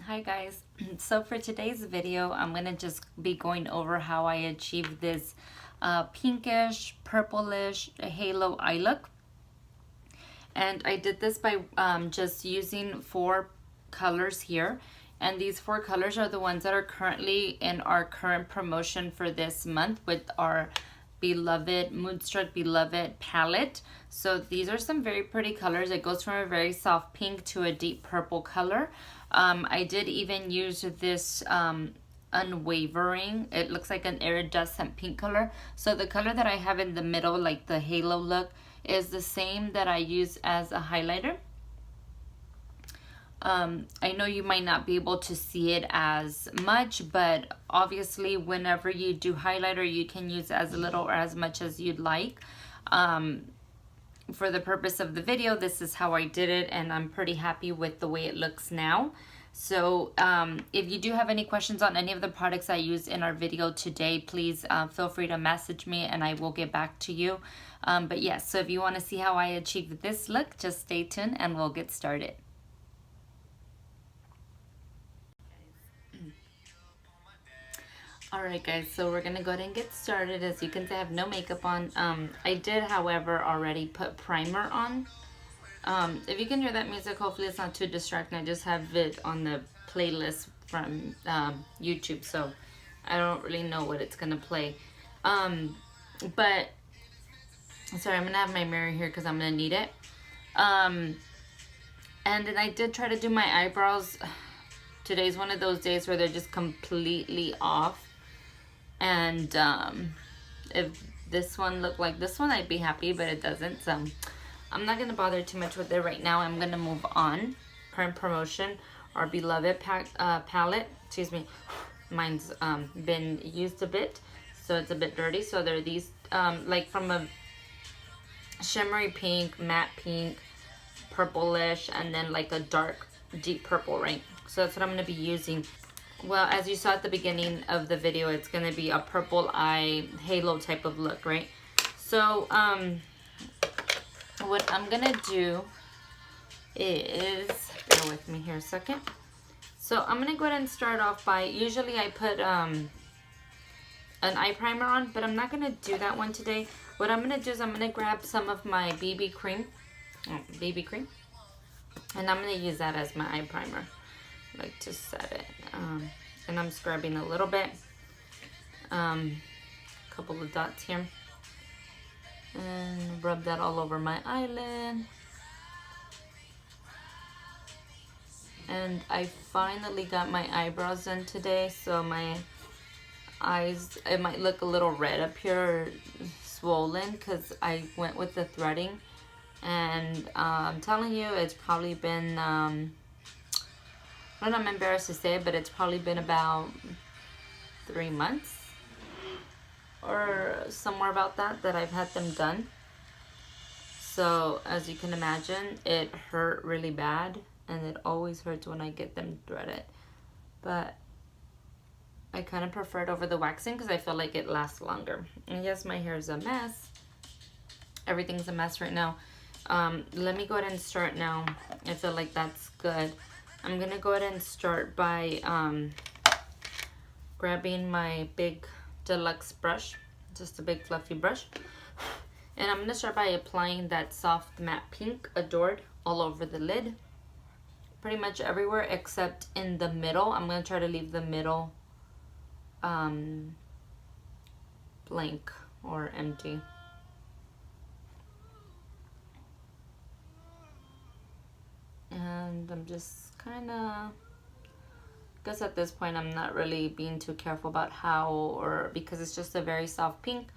Hi guys. So for today's video, I'm gonna just be going over how I achieved this pinkish, purplish halo eye look. And I did this by just using 4 colors here. And these 4 colors are the ones that are currently in our current promotion for this month with our beloved Moonstruck Beloved palette. So these are some very pretty colors. It goes from a very soft pink to a deep purple color. I did even use this unwavering, it looks like an iridescent pink color. So the color that I have in the middle, like the halo look, is the same that I use as a highlighter. I know you might not be able to see it as much, but obviously whenever you do highlighter, you can use as little or as much as you'd like. For the purpose of the video, this is how I did it, and I'm pretty happy with the way it looks now. So if you do have any questions on any of the products I used in our video today, please feel free to message me and I will get back to you. But yes, so if you want to see how I achieved this look, just stay tuned and we'll get started. Alright guys, so we're going to go ahead and get started. As you can see, I have no makeup on. I did, however, already put primer on. If you can hear that music, hopefully it's not too distracting. I just have it on the playlist from YouTube, so I don't really know what it's going to play. But, sorry, I'm going to have my mirror here because I'm going to need it. And then I did try to do my eyebrows. Today's one of those days where they're just completely off. And if this one looked like this one, I'd be happy, but it doesn't. So I'm not going to bother too much with it right now. I'm going to move on. Current promotion, our beloved palette. Excuse me. Mine's been used a bit, so it's a bit dirty. So there are these, like from a shimmery pink, matte pink, purplish, and then like a dark, deep purple, right? So that's what I'm going to be using. Well, as you saw at the beginning of the video, it's going to be a purple eye halo type of look, right? So, what I'm going to do is, bear with me here a second. So, I'm going to go ahead and start off by, usually I put an eye primer on, but I'm not going to do that one today. What I'm going to do is I'm going to grab some of my BB cream, and I'm going to use that as my eye primer. Like to set it, and I'm scrubbing a little bit, couple of dots here, and rub that all over my eyelid. And I finally got my eyebrows done today, so my eyes, it might look a little red up here, swollen, because I went with the threading, and I'm telling you, it's probably been I don't know, I'm embarrassed to say it, but it's probably been about 3 months or somewhere about that I've had them done. So as you can imagine, it hurt really bad, and it always hurts when I get them threaded. But I kind of prefer it over the waxing because I feel like it lasts longer. And yes, my hair is a mess. Everything's a mess right now. Let me go ahead and start now. I feel like that's good. I'm going to go ahead and start by grabbing my big deluxe brush, just a big fluffy brush. And I'm going to start by applying that soft matte pink Adored all over the lid. Pretty much everywhere except in the middle. I'm going to try to leave the middle blank or empty. And I'm just kind of, I guess at this point I'm not really being too careful about how, or because it's just a very soft pink,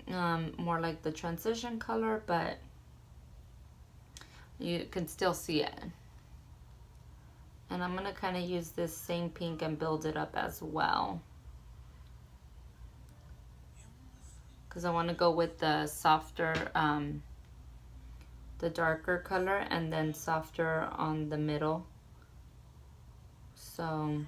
more like the transition color, but you can still see it. And I'm going to kind of use this same pink and build it up as well, because I want to go with the softer, the darker color, and then softer on the middle. So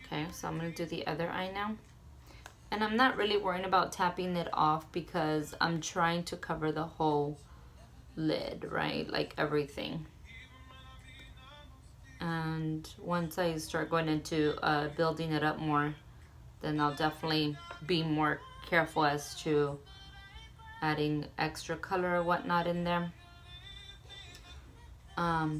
okay, so I'm going to do the other eye now. And I'm not really worrying about tapping it off because I'm trying to cover the whole lid, right? Like everything. And once I start going into building it up more, then I'll definitely be more careful as to adding extra color or whatnot in there. But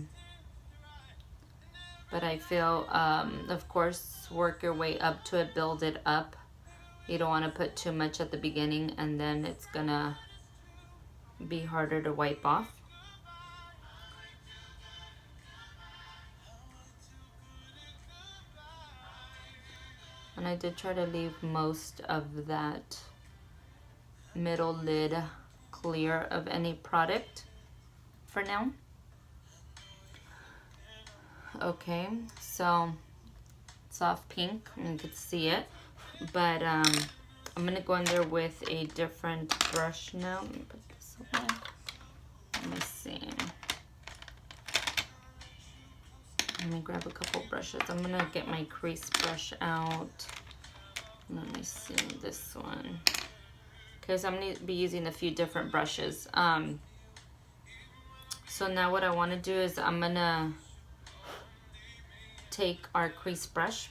I feel, of course, work your way up to it, build it up. You don't want to put too much at the beginning and then it's gonna be harder to wipe off. And I did try to leave most of that middle lid clear of any product for now. Okay, so soft pink, you can see it, but I'm gonna go in there with a different brush now. Let me put this away. Let me see. Let me grab a couple brushes. I'm gonna get my crease brush out. Let me see this one. Okay, so I'm gonna be using a few different brushes. So now what I want to do is I'm gonna take our crease brush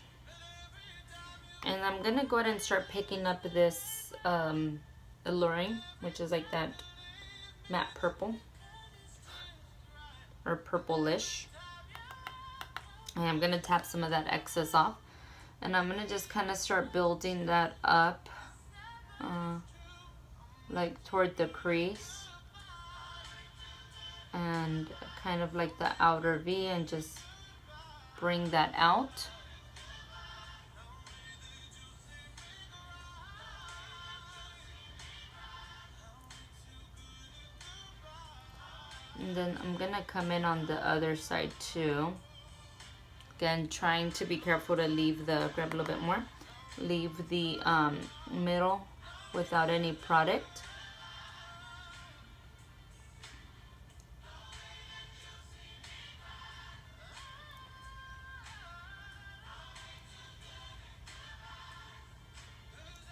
and I'm gonna go ahead and start picking up this Alluring, which is like that matte purple or purplish. And I'm gonna tap some of that excess off, and I'm gonna just kind of start building that up, like toward the crease, and kind of like the outer V, and just bring that out. And then I'm gonna come in on the other side too. Again, trying to be careful to leave the, grab a little bit more, leave the middle without any product.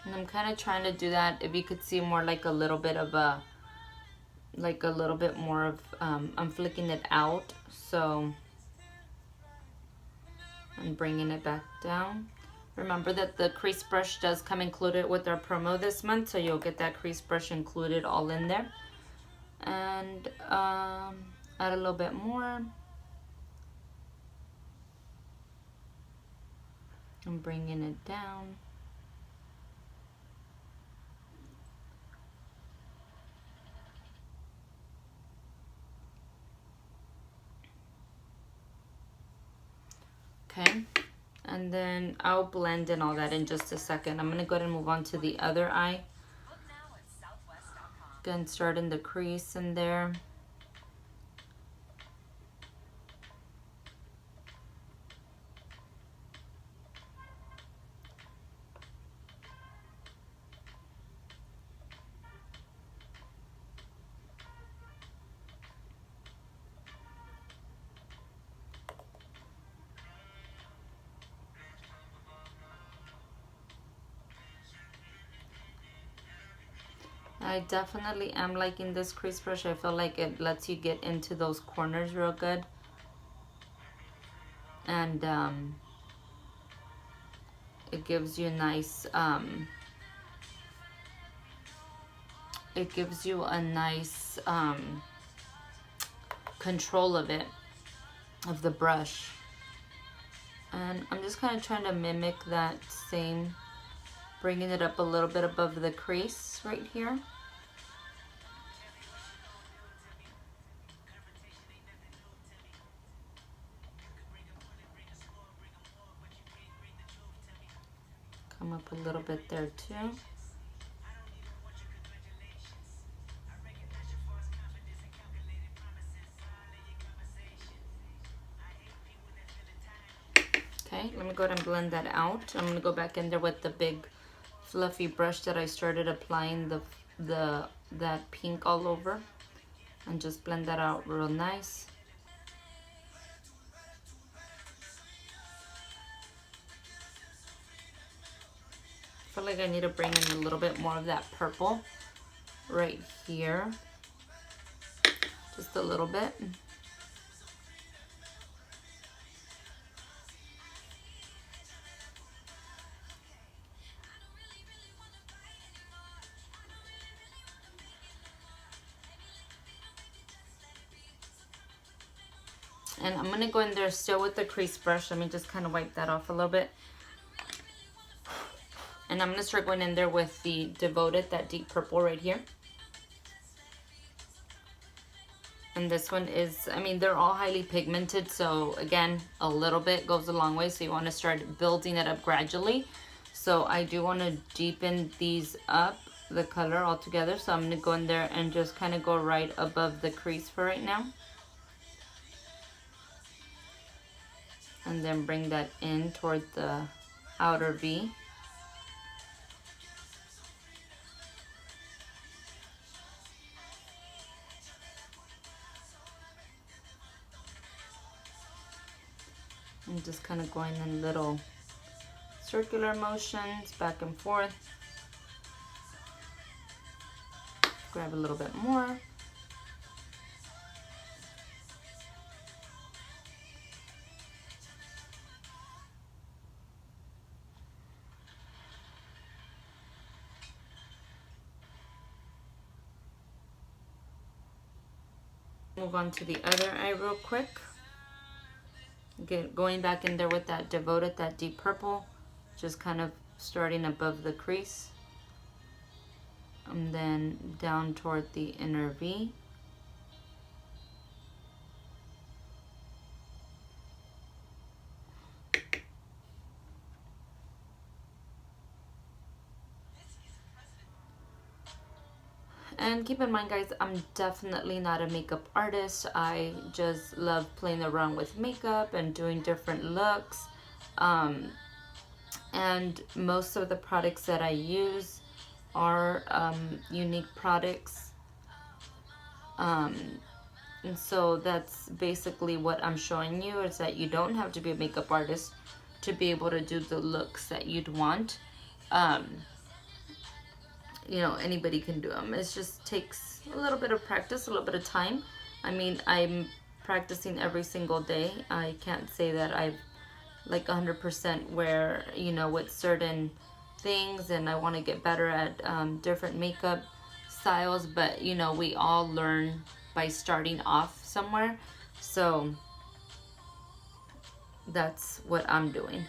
And I'm kind of trying to do that, if you could see, more like a little bit of a, like a little bit more of, I'm flicking it out, so I'm bringing it back down. Remember that the crease brush does come included with our promo this month, so you'll get that crease brush included all in there. And add a little bit more. I'm bringing it down. Okay, and then I'll blend in all that in just a second. I'm gonna go ahead and move on to the other eye. Again, start in the crease in there. I definitely am liking this crease brush. I feel like it lets you get into those corners real good. And it gives you a nice, control of it, of the brush. And I'm just kind of trying to mimic that same, bringing it up a little bit above the crease right here. Come up a little bit there too. Okay, let me go ahead and blend that out. I'm gonna go back in there with the big fluffy brush that I started applying that pink all over, and just blend that out real nice. feel like I need to bring in a little bit more of that purple right here. Just a little bit. And I'm going to go in there still with the crease brush. Let me just kind of wipe that off a little bit. And I'm going to start going in there with the Devoted, that deep purple right here. And this one is, I mean, they're all highly pigmented. So again, a little bit goes a long way. So you want to start building it up gradually. So I do want to deepen these up, the color altogether. So I'm going to go in there and just kind of go right above the crease for right now. And then bring that in toward the outer V. And just kind of going in little circular motions back and forth. Grab a little bit more. Move on to the other eye real quick. Going back in there with that Devoted, that deep purple, just kind of starting above the crease. And then down toward the inner V. And keep in mind, guys, I'm definitely not a makeup artist. I just love playing around with makeup and doing different looks. And most of the products that I use are unique products. And so that's basically what I'm showing you, is that you don't have to be a makeup artist to be able to do the looks that you'd want. You know, anybody can do them. It just takes a little bit of practice, a little bit of time. I mean, I'm practicing every single day. I can't say that I've like 100% where, you know, with certain things, and I want to get better at different makeup styles, but you know, we all learn by starting off somewhere. So that's what I'm doing.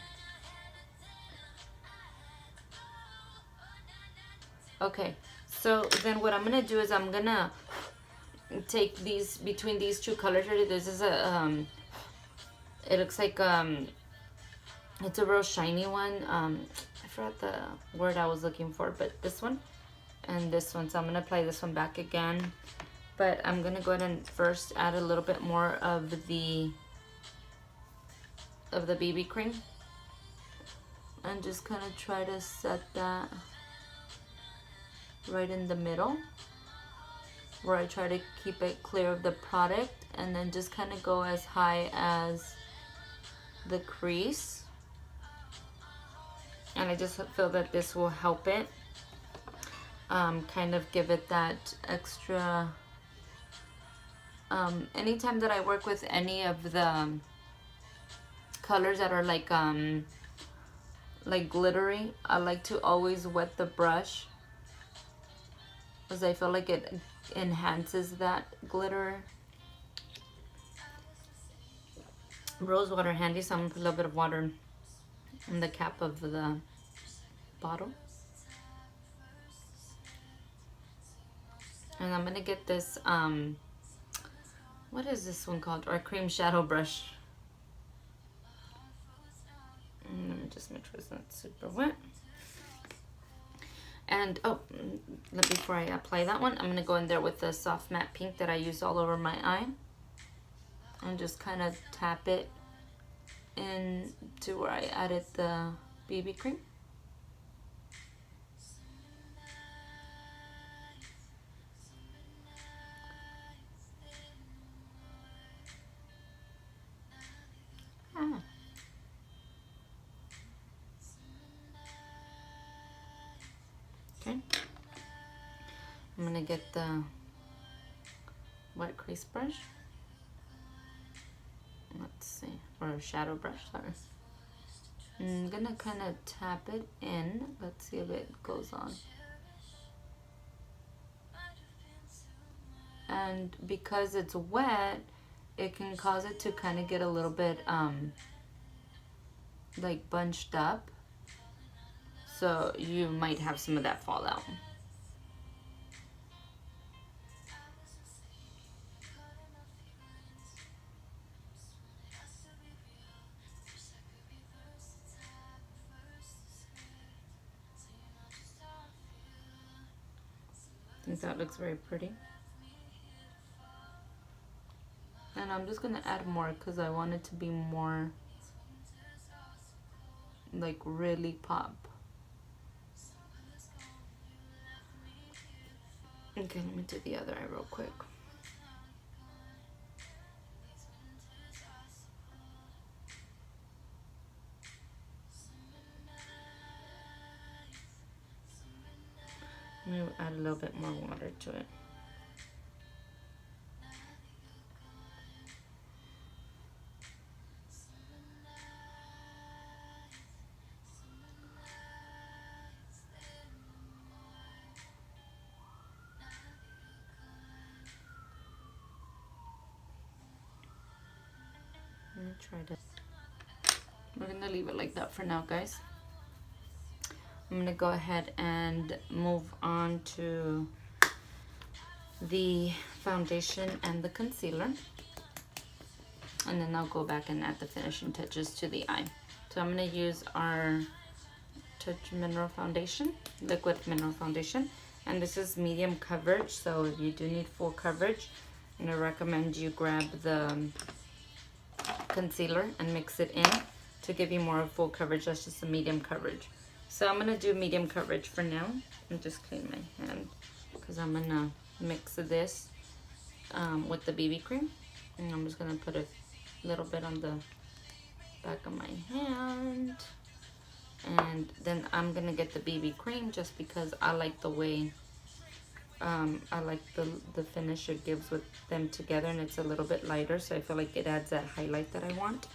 Okay, so then what I'm gonna do is I'm gonna take these, between these two colors here. This is a it looks like it's a real shiny one. I forgot the word I was looking for, but this one and this one. So I'm gonna apply this one back again, but I'm gonna go ahead and first add a little bit more of the BB cream and just kind of try to set that right in the middle, where I try to keep it clear of the product, and then just kind of go as high as the crease. And I just feel that this will help it kind of give it that extra. Anytime that I work with any of the colors that are like glittery, I like to always wet the brush, because I feel like it enhances that glitter. Rose water handy, so I'm gonna put a little bit of water in the cap of the bottle. And I'm gonna get this, what is this one called? Or cream shadow brush. And let me just make sure it's not super wet. And before I apply that one, I'm gonna go in there with the soft matte pink that I use all over my eye, and just kind of tap it in to where I added the BB cream. Okay. I'm gonna get the wet crease brush. Let's see, or a shadow brush, sorry. I'm gonna kind of tap it in. Let's see if it goes on. And because it's wet, it can cause it to kind of get a little bit like bunched up. So you might have some of that fall out. I think that looks very pretty. And I'm just gonna add more because I want it to be more like really pop. Okay, let me do the other eye real quick. I'm gonna add a little bit more water to it. Let me try to. We're gonna leave it like that for now, guys. I'm gonna go ahead and move on to the foundation and the concealer, and then I'll go back and add the finishing touches to the eye. So I'm gonna use our Touch Mineral Foundation, liquid mineral foundation, and this is medium coverage, so if you do need full coverage, I'm gonna recommend you grab the concealer and mix it in to give you more full coverage. That's just a medium coverage. So I'm gonna do medium coverage for now and just clean my hand because I'm gonna mix this with the BB cream, and I'm just gonna put a little bit on the back of my hand, and then I'm gonna get the BB cream just because I like the way I like the finish it gives with them together, and it's a little bit lighter, so I feel like it adds that highlight that I want.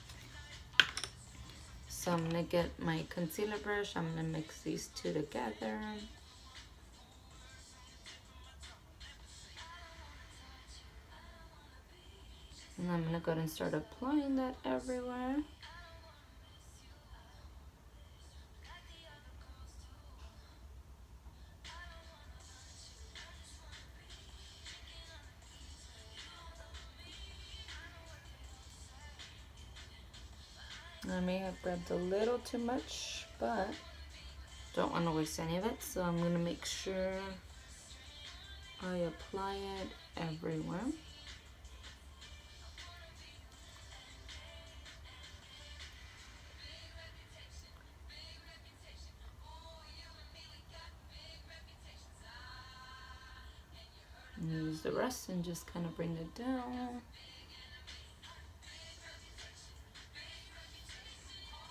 So I'm gonna get my concealer brush. I'm gonna mix these two together. And I'm gonna go ahead and start applying that everywhere. I may have grabbed a little too much, but don't want to waste any of it, so I'm gonna make sure I apply it everywhere. And use the rest and just kind of bring it down.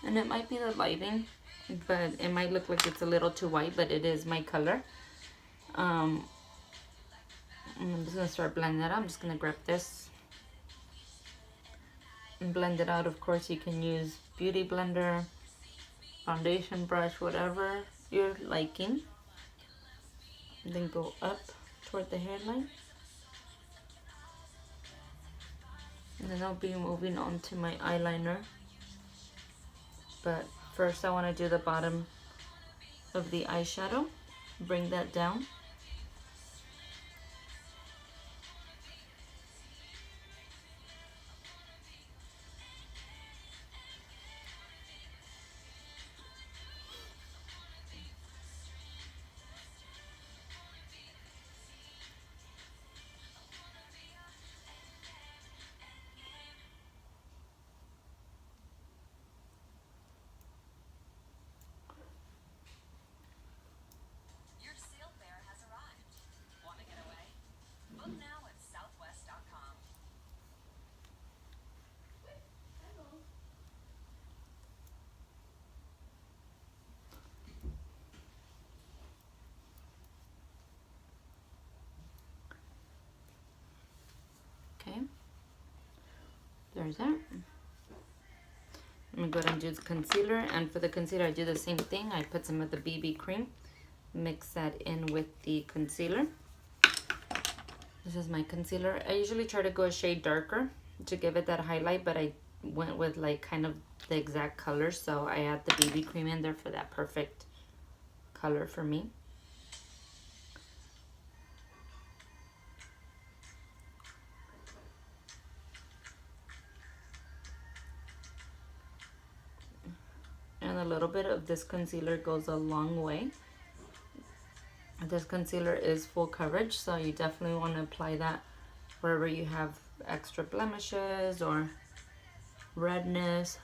And it might be the lighting, but it might look like it's a little too white, but it is my color. I'm just gonna start blending it out. I'm just gonna grab this and blend it out. Of course, you can use beauty blender, foundation brush, whatever you're liking. And then go up toward the hairline. And then I'll be moving on to my eyeliner. But first I want to do the bottom of the eyeshadow. Bring that down. there's that. I'm gonna go ahead and do the concealer, and for the concealer I do the same thing. I put some of the BB cream, mix that in with the concealer. This is my concealer. I usually try to go a shade darker to give it that highlight, but I went with like kind of the exact color, so I add the BB cream in there for that perfect color for me. And a little bit of this concealer goes a long way. This concealer is full coverage, so you definitely want to apply that wherever you have extra blemishes or redness.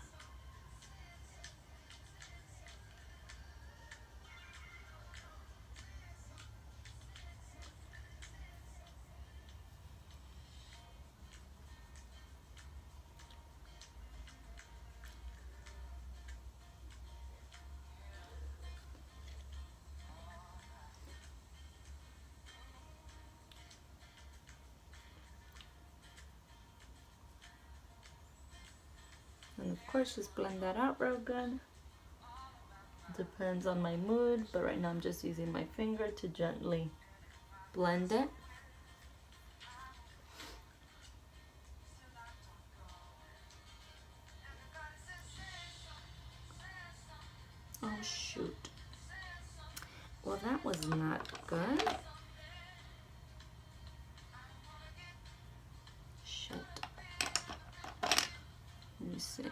And of course, just blend that out real good. Depends on my mood, but right now I'm just using my finger to gently blend it. Oh shoot. Well, that was not good. Shit. Let me see.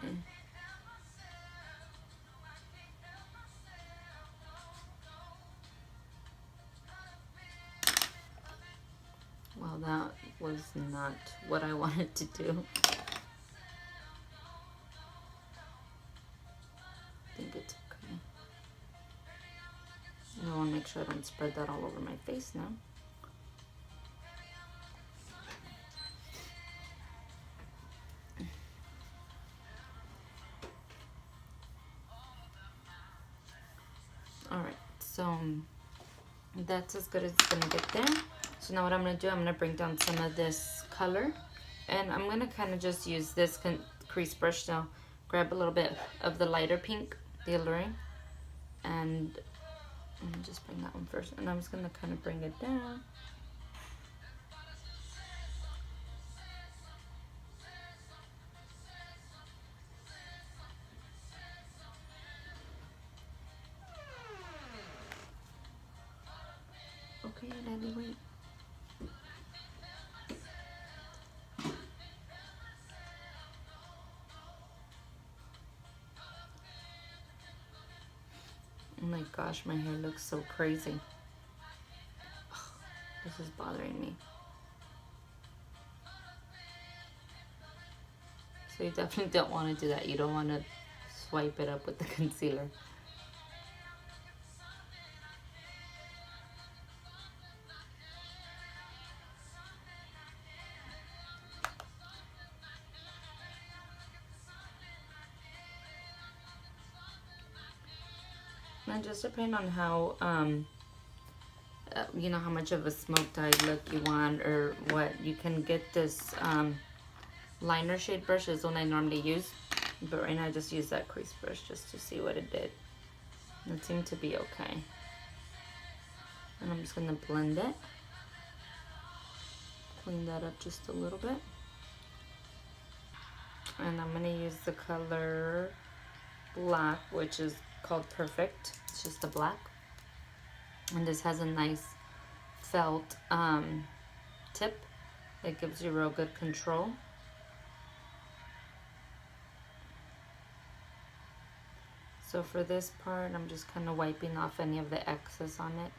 Well, that was not what I wanted to do. I think it's okay. I want to make sure I don't spread that all over my face now. Alright, so that's as good as it's going to get there. So now what I'm going to do, I'm going to bring down some of this color. And I'm going to kind of just use this crease brush now. Grab a little bit of the lighter pink, the Alluring. And let me just bring that one first. And I'm just going to kind of bring it down. Okay, Daddy, wait. Oh my gosh, my hair looks so crazy. This is bothering me. So you definitely don't want to do that. You don't want to swipe it up with the concealer. And just depending on how, you know, how much of a smoke dyed look you want or what, you can get this liner shade brush is one I normally use. But right now I just use that crease brush just to see what it did. It seemed to be okay. And I'm just going to blend it. Clean that up just a little bit. And I'm going to use the color black, which is called Perfect. It's just a black. And this has a nice felt tip. It gives you real good control. So for this part, I'm just kind of wiping off any of the excess on it.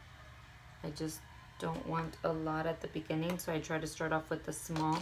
I just don't want a lot at the beginning, so I try to start off with the small.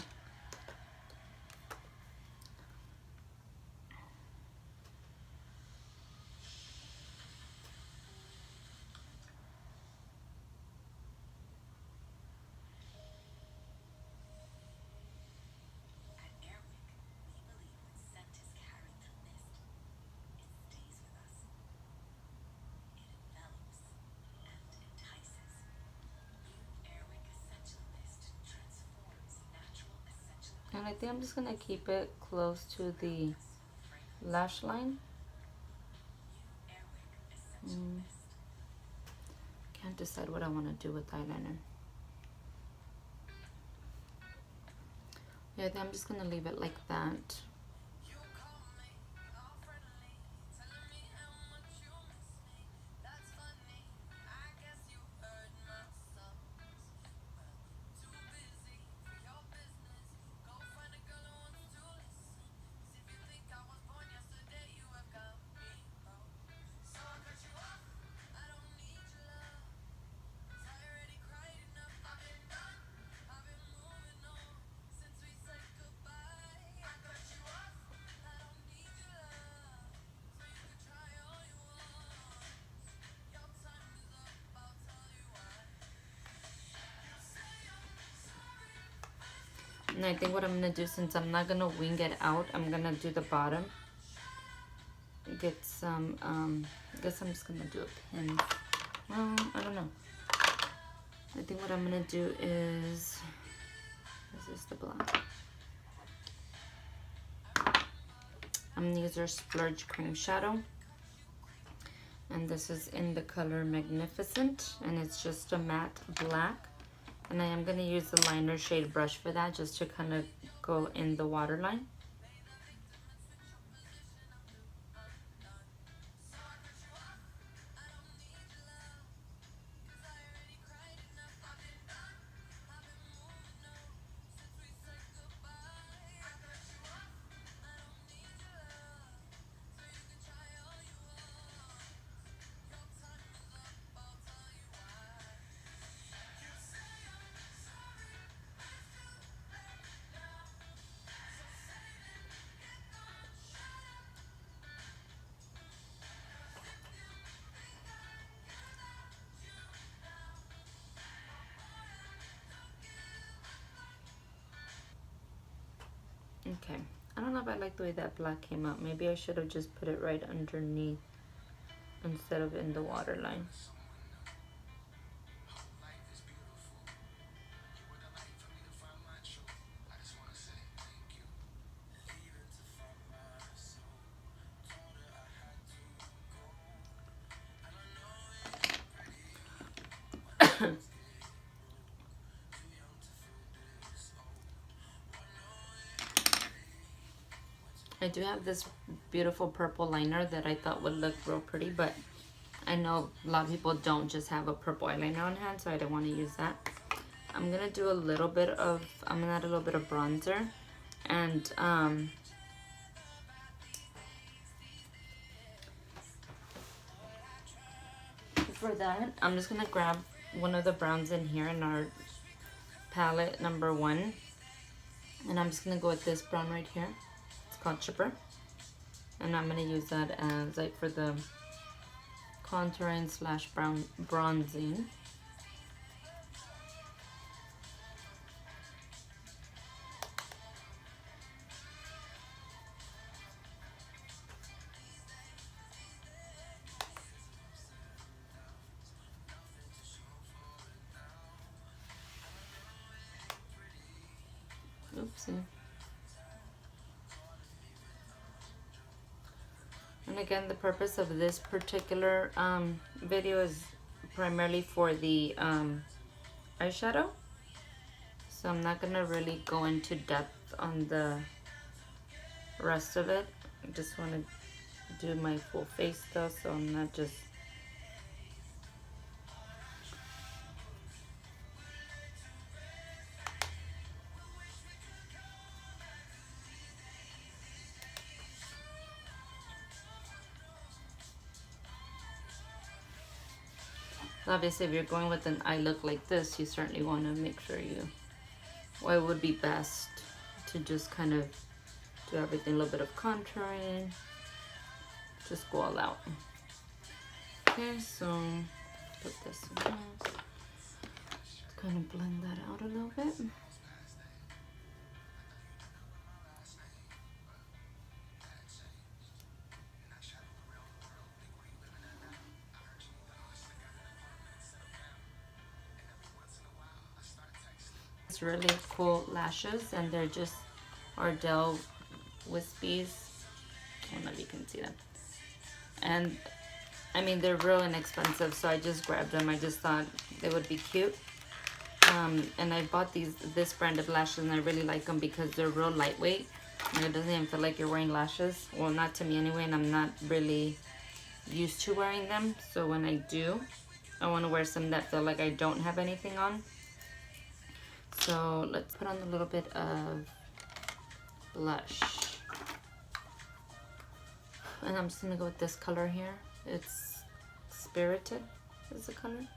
think I'm just gonna keep it close to the lash line. Can't decide what I want to do with eyeliner. Yeah, I think I'm just gonna leave it like that. And I think what I'm gonna do, since I'm not gonna wing it out, I'm gonna do the bottom. Get some, I guess I'm just gonna do a pin. Well, I don't know. I think what I'm gonna do is this the black? I'm gonna use our Splurge Cream Shadow. And this is in the color Magnificent, and it's just a matte black. And I am going to use the liner shade brush for that, just to kind of go in the waterline. Okay, I don't know if I like the way that black came out. Maybe I should have just put it right underneath instead of in the waterline. I do have this beautiful purple liner that I thought would look real pretty, but I know a lot of people don't just have a purple eyeliner on hand, so I don't want to use that. I'm gonna do a little bit of, I'm gonna add a little bit of bronzer, and for that, I'm just gonna grab one of the browns in here in our palette number 1, and I'm just gonna go with this brown right here. It's called Chipper, and I'm gonna use that as like for the contouring slash bronzing. Oopsie. And again, the purpose of this particular video is primarily for the eyeshadow. So I'm not gonna really go into depth on the rest of it. I just want to do my full face though, so I'm not just obviously, if you're going with an eye look like this, you certainly want to make sure you, well, it would be best to just kind of do everything, a little bit of contouring, just go all out. Okay, so put this in here, kind of blend that out a little bit. Really cool lashes, and they're just Ardell Wispies. I don't know if you can see them. And I mean, they're real inexpensive, so I just grabbed them. I just thought they would be cute. And I bought this brand of lashes, and I really like them because they're real lightweight. And it doesn't even feel like you're wearing lashes. Well, not to me anyway, and I'm not really used to wearing them. So when I do, I want to wear some that feel like I don't have anything on. So let's put on a little bit of blush. And I'm just going to go with this color here. It's Spirited is the color.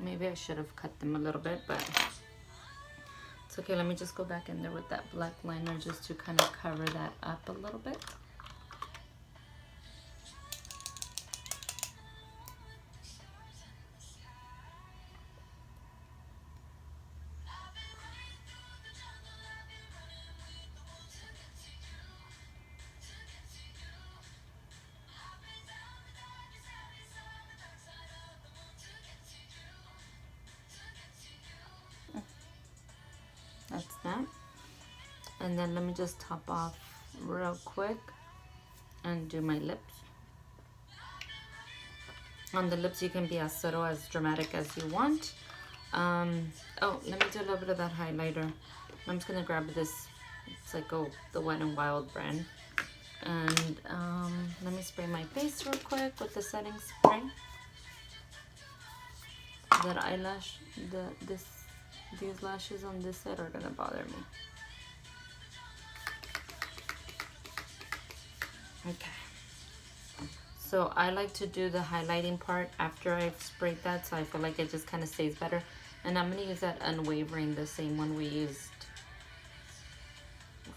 Maybe I should have cut them a little bit, but it's okay. Let me just go back in there with that black liner just to kind of cover that up a little bit. That's that. And then let me just top off real quick and do my lips. On the lips, you can be as subtle, as dramatic as you want. Oh, let me do a little bit of that highlighter. I'm just gonna grab this. It's like the Wet n Wild brand. And let me spray my face real quick with the setting spray. That eyelash, these lashes on this side are gonna bother me. Okay. So I like to do the highlighting part after I've sprayed that, so I feel like it just kind of stays better. And I'm gonna use that Unwavering, the same one we used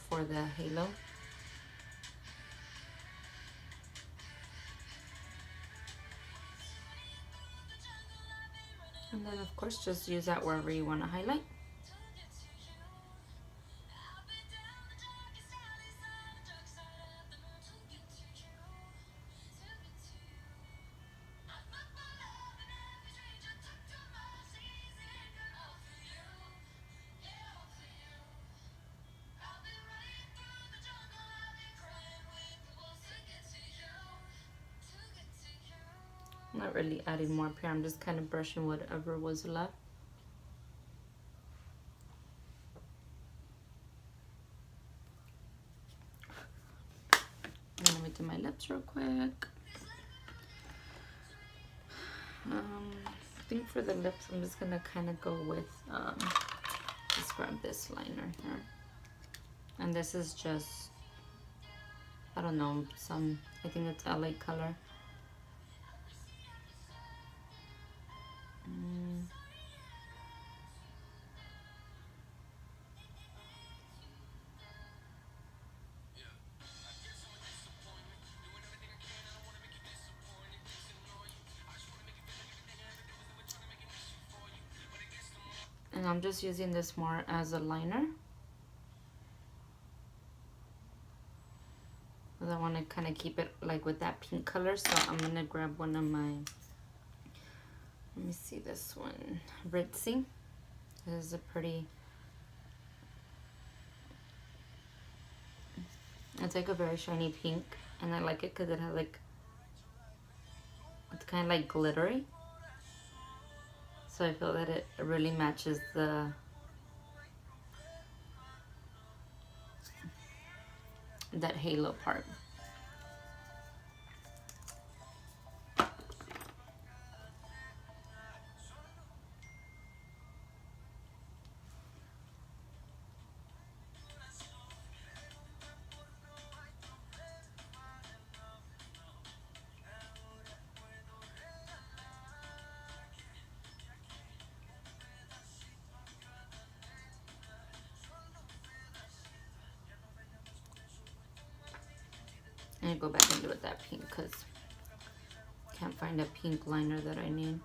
for the halo. And then of course just use that wherever you want to highlight. I'm not really adding more up here. I'm just kind of brushing whatever was left. And let me do my lips real quick. I think for the lips, I'm just gonna kind of go with just grab this liner here. And this is just, I don't know, I think it's LA color. And I'm just using this more as a liner. Because I want to kind of keep it like with that pink color. So I'm going to grab one of my, let me see this one, Ritzy. This is a pretty, it's like a very shiny pink. And I like it because it has like, it's kind of like glittery. So I feel that it really matches that halo part. me go back and do it that pink because can't find a pink liner that I need.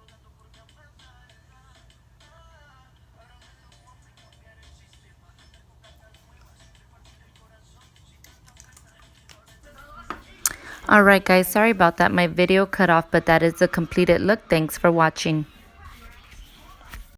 Alright guys, sorry about that. My video cut off, but that is the completed look. Thanks for watching.